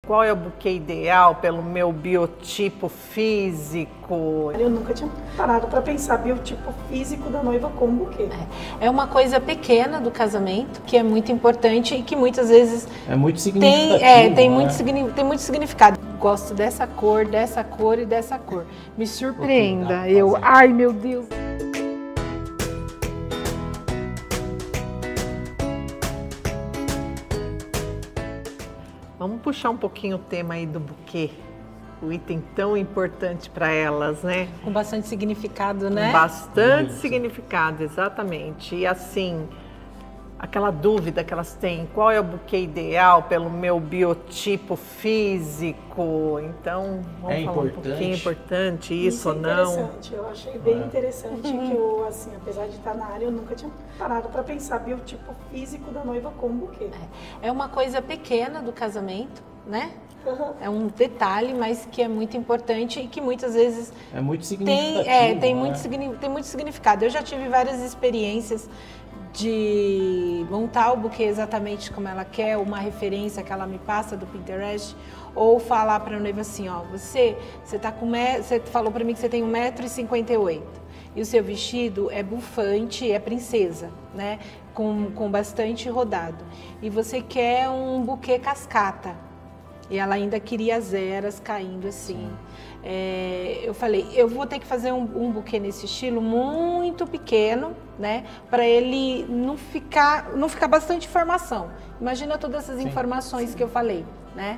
qual é o buquê ideal pelo meu biotipo físico? Eu nunca tinha parado para pensar biotipo físico da noiva com buquê. É uma coisa pequena do casamento que é muito importante e que muitas vezes é muito significativo. Tem muito significado. Gosto dessa cor e dessa cor. Me surpreenda. Ai meu Deus. Vamos puxar um pouquinho o tema aí do buquê, o item tão importante para elas, né? Com bastante significado, né? Com bastante significado, exatamente. E assim, aquela dúvida que elas têm, qual é o buquê ideal pelo meu biotipo físico? Então, vamos falar um pouquinho, importante isso ou não? Interessante, eu achei bem interessante que eu, assim, apesar de estar na área, eu nunca tinha parado para pensar biotipo físico da noiva com buquê. É uma coisa pequena do casamento, né? É um detalhe, mas que é muito importante e que muitas vezes é muito significativo. Tem muito significado. Eu já tive várias experiências de montar o buquê exatamente como ela quer, uma referência que ela me passa do Pinterest, ou falar para a noiva assim, ó, você falou para mim que você tem 1,58 m e o seu vestido é bufante, é princesa, né, com bastante rodado, e você quer um buquê cascata, e ela ainda queria as eras caindo assim. Eu falei, eu vou ter que fazer um buquê nesse estilo muito pequeno, né, para ele não ficar bastante informação. Imagina todas essas informações que eu falei, né?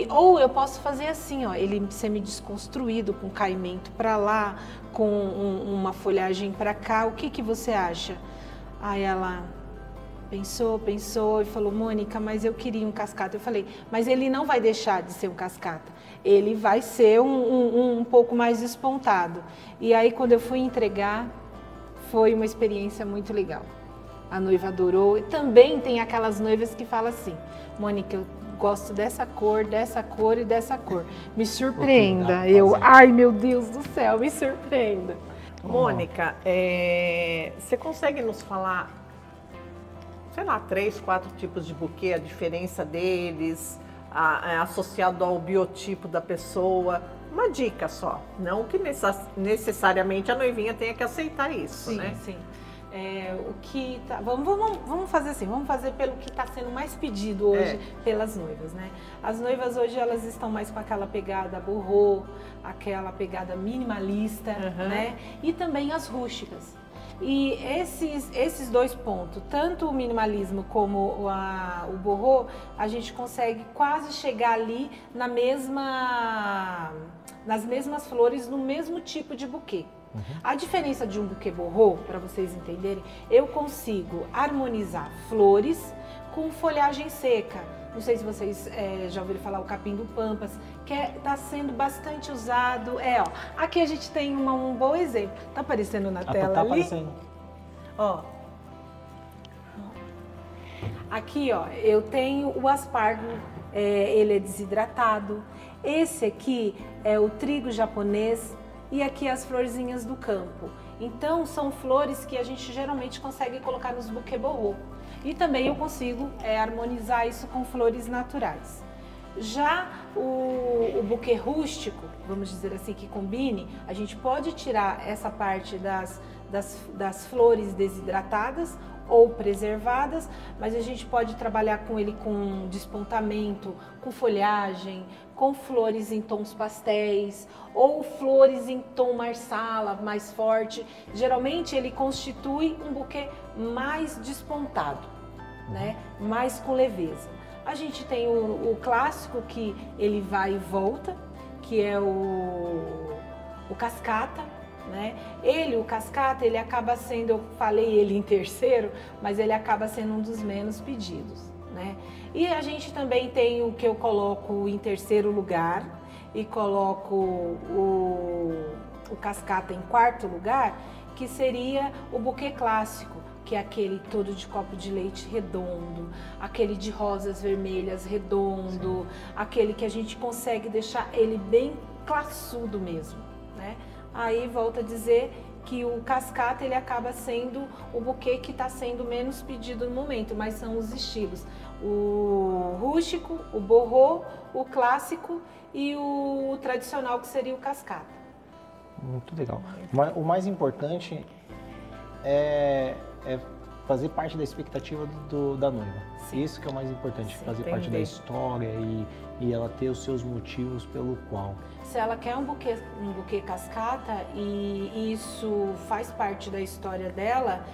Ou eu posso fazer assim, ó, ele semi-desconstruído, com caimento para lá, com uma folhagem para cá. O que você acha? Aí ela pensou e falou, Mônica, mas eu queria um cascata. Eu falei, mas ele não vai deixar de ser um cascata. Ele vai ser um pouco mais despontado. E aí, quando eu fui entregar, foi uma experiência muito legal. A noiva adorou. E também tem aquelas noivas que falam assim, Mônica, eu gosto dessa cor e dessa cor. Me surpreenda. Ai meu Deus do céu, me surpreenda. Mônica, você consegue nos falar, sei lá, 3, 4 tipos de buquê, a diferença deles, associado ao biotipo da pessoa? Uma dica só, não que necessariamente a noivinha tenha que aceitar isso, né? Sim. Vamos fazer assim, vamos fazer pelo que está sendo mais pedido hoje pelas noivas, né? As noivas hoje, elas estão mais com aquela pegada boho, aquela pegada minimalista, né? E também as rústicas. E esses dois pontos, tanto o minimalismo como o boho, a gente consegue quase chegar ali nas mesmas flores, no mesmo tipo de buquê. A diferença de um buquê boho, para vocês entenderem, eu consigo harmonizar flores com folhagem seca. Não sei se vocês já ouviram falar o capim do pampas, que está sendo bastante usado. Ó, aqui a gente tem um bom exemplo. Tá aparecendo na tela ali? Aparecendo. Ó. Aqui, ó, eu tenho o aspargo, ele é desidratado. Esse aqui é o trigo japonês e aqui as florzinhas do campo. Então, são flores que a gente geralmente consegue colocar nos buquê boho. E também eu consigo harmonizar isso com flores naturais. Já o buquê rústico, vamos dizer assim, que combine, a gente pode tirar essa parte das flores desidratadas ou preservadas, mas a gente pode trabalhar com ele com despontamento, com folhagem, com flores em tons pastéis ou flores em tom marsala, mais forte. Geralmente ele constitui um buquê mais despontado, né? Mais com leveza. A gente tem o clássico, que ele vai e volta, que é o cascata, né? O cascata, ele acaba sendo, eu falei ele em terceiro, mas ele acaba sendo um dos menos pedidos, né? E a gente também tem o que eu coloco em terceiro lugar e coloco o cascata em quarto lugar, que seria o buquê clássico, que é aquele todo de copo de leite redondo, aquele de rosas vermelhas redondo, aquele que a gente consegue deixar ele bem classudo mesmo, né? Aí volta a dizer que o cascata, ele acaba sendo o buquê que está sendo menos pedido no momento, mas são os estilos. o rústico, o borrô, o clássico e o tradicional, que seria o cascata. Muito legal. O mais importante é fazer parte da expectativa da noiva. Sim. Isso que é o mais importante, sim, fazer parte da história e ela ter os seus motivos pelo qual. Se ela quer um buquê cascata e isso faz parte da história dela,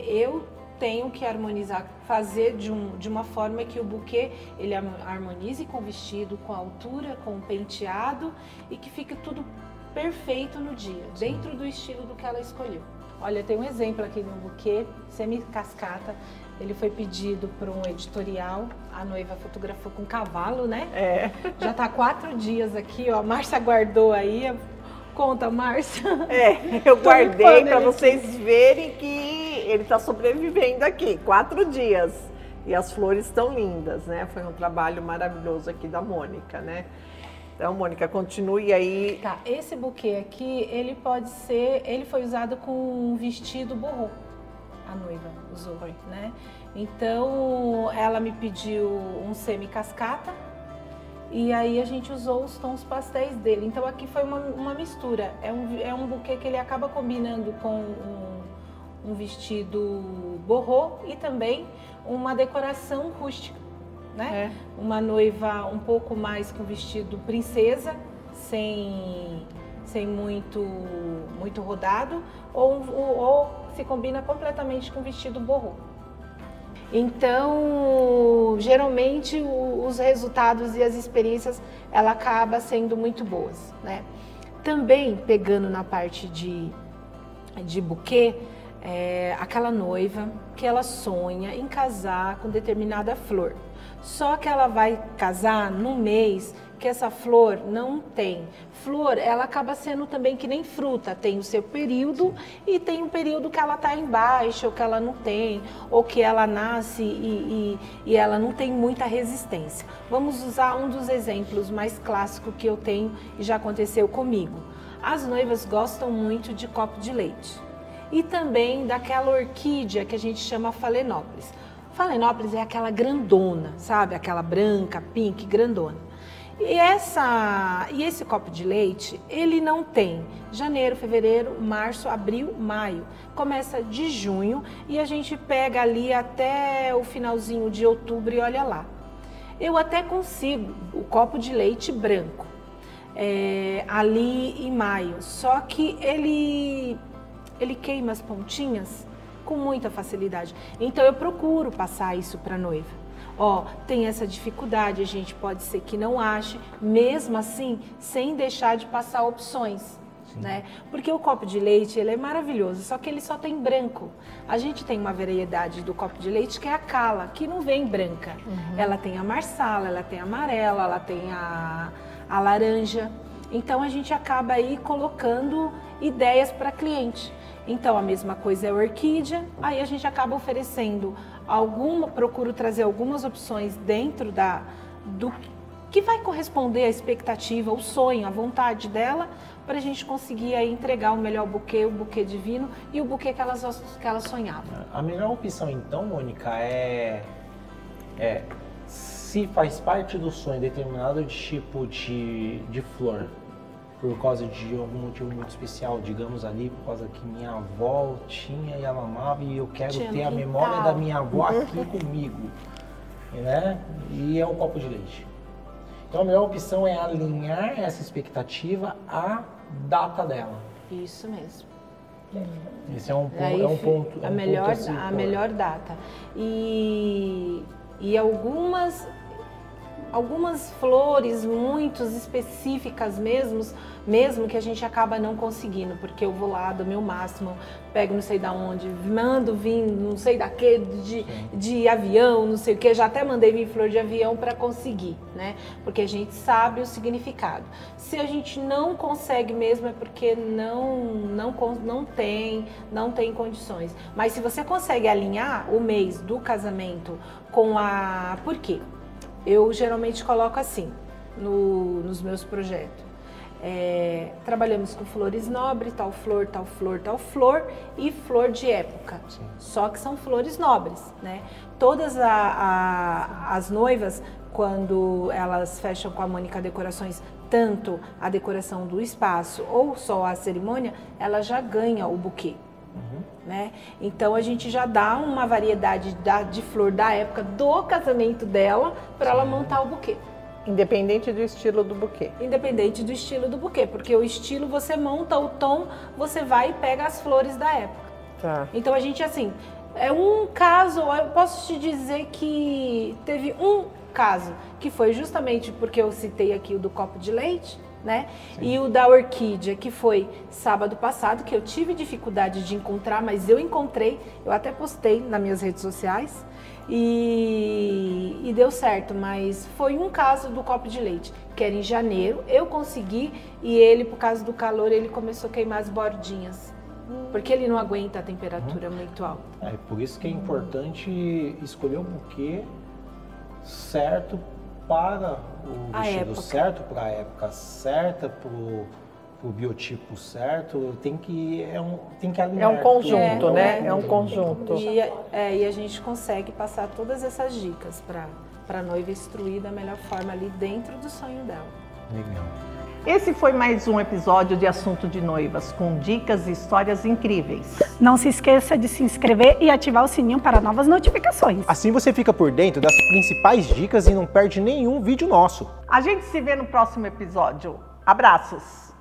eu tenho que harmonizar, fazer de uma forma que o buquê ele harmonize com o vestido, com a altura, com o penteado e que fique tudo perfeito no dia, sim, dentro do estilo do que ela escolheu. Olha, tem um exemplo aqui no buquê, semi-cascata. Ele foi pedido por um editorial, a noiva fotografou com cavalo, né? Já tá 4 dias aqui, ó. A Márcia guardou aí. Conta, Márcia. Eu guardei para vocês verem que ele tá sobrevivendo aqui, 4 dias. E as flores estão lindas, né? Foi um trabalho maravilhoso aqui da Mônica, né? Então, Mônica, continue aí. Tá, esse buquê aqui, ele foi usado com um vestido borrô. A noiva usou, né? Então, ela me pediu um semi-cascata e aí a gente usou os tons pastéis dele. Então, aqui foi uma mistura. É um buquê que ele acaba combinando com um vestido borrô e também uma decoração rústica. Né? Uma noiva um pouco mais com vestido princesa, sem muito rodado, ou se combina completamente com vestido borrô. Então, geralmente os resultados e as experiências ela acaba sendo muito boas, né? Também pegando na parte de buquê, aquela noiva que ela sonha em casar com determinada flor. Só que ela vai casar num mês que essa flor não tem. Flor, ela acaba sendo também que nem fruta, tem o seu período e tem um período que ela está embaixo, ou que ela não tem, ou que ela nasce e ela não tem muita resistência. Vamos usar um dos exemplos mais clássicos que eu tenho e já aconteceu comigo. As noivas gostam muito de copo de leite e também daquela orquídea que a gente chama Phalaenopsis. Phalaenopsis é aquela grandona, sabe? Aquela branca, pink, grandona. E esse copo de leite, ele não tem janeiro, fevereiro, março, abril, maio. Começa de junho e a gente pega ali até o finalzinho de outubro e olha lá. Eu até consigo o copo de leite branco ali em maio, só que ele queima as pontinhas com muita facilidade. Então eu procuro passar isso para a noiva. Ó, tem essa dificuldade, a gente pode ser que não ache, mesmo assim, sem deixar de passar opções, né? Porque o copo de leite, ele é maravilhoso, só que ele só tem branco. A gente tem uma variedade do copo de leite que é a cala, que não vem branca. Ela tem a marsala, ela tem a amarela, ela tem a laranja. Então a gente acaba aí colocando ideias para cliente. Então a mesma coisa é a orquídea, aí a gente acaba oferecendo procuro trazer algumas opções dentro do que vai corresponder à expectativa, o sonho, a vontade dela, para a gente conseguir aí entregar o melhor buquê, o buquê divino e o buquê que ela sonhava. A melhor opção então, Mônica, se faz parte do sonho determinado tipo de flor, por causa de algum motivo muito especial, digamos ali, por causa que minha avó tinha e ela amava e eu quero ter a memória da minha avó aqui comigo, né? E é o copo de leite. Então a melhor opção é alinhar essa expectativa à data dela. Isso mesmo. Esse é um ponto. A melhor data. E algumas flores muito específicas mesmo que a gente acaba não conseguindo, porque eu vou lá do meu máximo, pego não sei da onde, mando vir não sei da que, de avião, não sei o que, já até mandei vir flor de avião para conseguir, né? Porque a gente sabe o significado. Se a gente não consegue mesmo é porque não tem condições. Mas se você consegue alinhar o mês do casamento com a... Por quê? Eu geralmente coloco assim nos meus projetos. trabalhamos com flores nobres, tal flor, tal flor, tal flor e flor de época. Sim. Só que são flores nobres, né? Todas as noivas, quando elas fecham com a Mônica Decorações, tanto a decoração do espaço ou só a cerimônia, ela já ganha o buquê. Né? Então a gente já dá uma variedade de flor da época do casamento dela para ela montar o buquê. Independente do estilo do buquê. Independente do estilo do buquê, porque o estilo você monta o tom, você vai e pega as flores da época. Tá. Então a gente assim, é um caso, eu posso te dizer que teve um caso, que foi justamente porque eu citei aqui o do copo de leite, né? Sim. E o da orquídea, que foi sábado passado, que eu tive dificuldade de encontrar, mas eu encontrei, eu até postei nas minhas redes sociais e deu certo, mas foi um caso do copo de leite, que era em janeiro, eu consegui e ele, por causa do calor, ele começou a queimar as bordinhas, porque ele não aguenta a temperatura muito alta. É por isso que é importante escolher um buquê certo para o vestido certo, para a época certa, para o biotipo certo, tem que alinhar. É um conjunto, né? É um conjunto. E a gente consegue passar todas essas dicas para a noiva instruir da melhor forma ali dentro do sonho dela. Legal. Esse foi mais um episódio de Assunto de Noivas, com dicas e histórias incríveis. Não se esqueça de se inscrever e ativar o sininho para novas notificações. Assim você fica por dentro das principais dicas e não perde nenhum vídeo nosso. A gente se vê no próximo episódio. Abraços!